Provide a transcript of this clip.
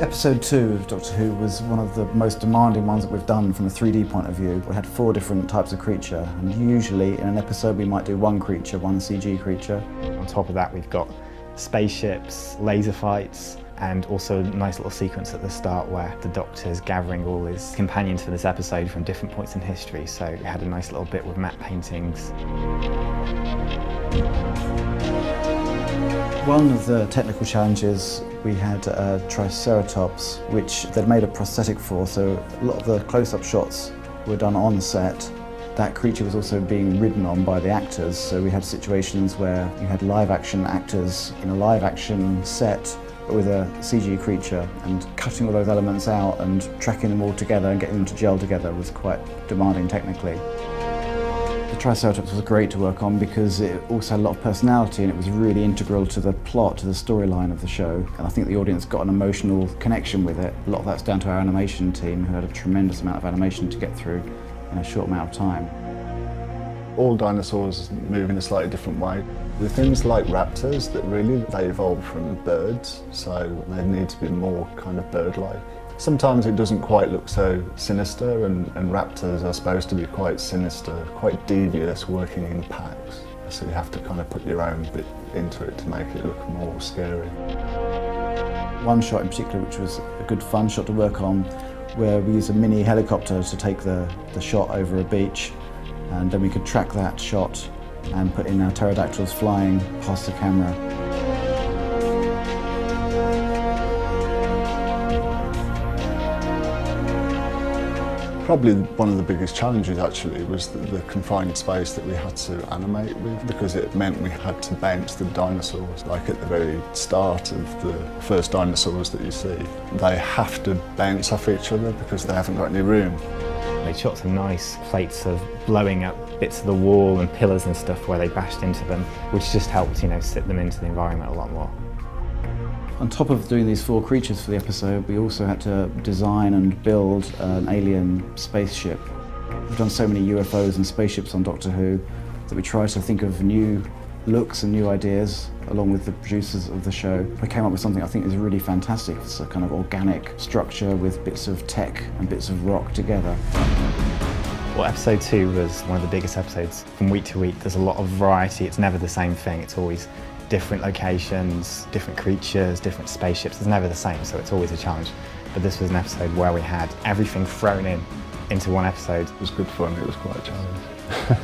Episode 2 of Doctor Who was one of the most demanding ones that we've done from a 3D point of view. We had 4 different types of creature, and usually in an episode we might do one creature, one CG creature. On top of that we've got spaceships, laser fights, and also a nice little sequence at the start where the Doctor's gathering all his companions for this episode from different points in history, so we had a nice little bit with matte paintings. One of the technical challenges, we had a Triceratops, which they'd made a prosthetic for, so a lot of the close-up shots were done on set. That creature was also being ridden on by the actors, so we had situations where you had live-action actors in a live-action set but with a CG creature, and cutting all those elements out and tracking them all together and getting them to gel together was quite demanding technically. The Triceratops was great to work on because it also had a lot of personality and it was really integral to the plot, to the storyline of the show. And I think the audience got an emotional connection with it. A lot of that's down to our animation team, who had a tremendous amount of animation to get through in a short amount of time. All dinosaurs move in a slightly different way. With things like raptors, that really they evolved from birds, so they need to be more kind of bird-like. Sometimes it doesn't quite look so sinister, and raptors are supposed to be quite sinister, quite devious, working in packs. So you have to kind of put your own bit into it to make it look more scary. One shot in particular, which was a good fun shot to work on, where we used a mini helicopter to take the shot over a beach, and then we could track that shot and put in our pterodactyls flying past the camera. Probably one of the biggest challenges actually was the confined space that we had to animate with, because it meant we had to bounce the dinosaurs. Like at the very start of the first dinosaurs that you see, they have to bounce off each other because they haven't got any room. They shot some nice plates of blowing up bits of the wall and pillars and stuff where they bashed into them, which just helped, sit them into the environment a lot more. On top of doing these 4 creatures for the episode, we also had to design and build an alien spaceship. We've done so many UFOs and spaceships on Doctor Who that we tried to think of new looks and new ideas along with the producers of the show. We came up with something I think is really fantastic. It's a kind of organic structure with bits of tech and bits of rock together. Well, episode 2 was one of the biggest episodes. From week to week there's a lot of variety, it's never the same thing, it's always different locations, different creatures, different spaceships. It's never the same, so it's always a challenge. But this was an episode where we had everything thrown into one episode. It was good fun, it was quite a challenge.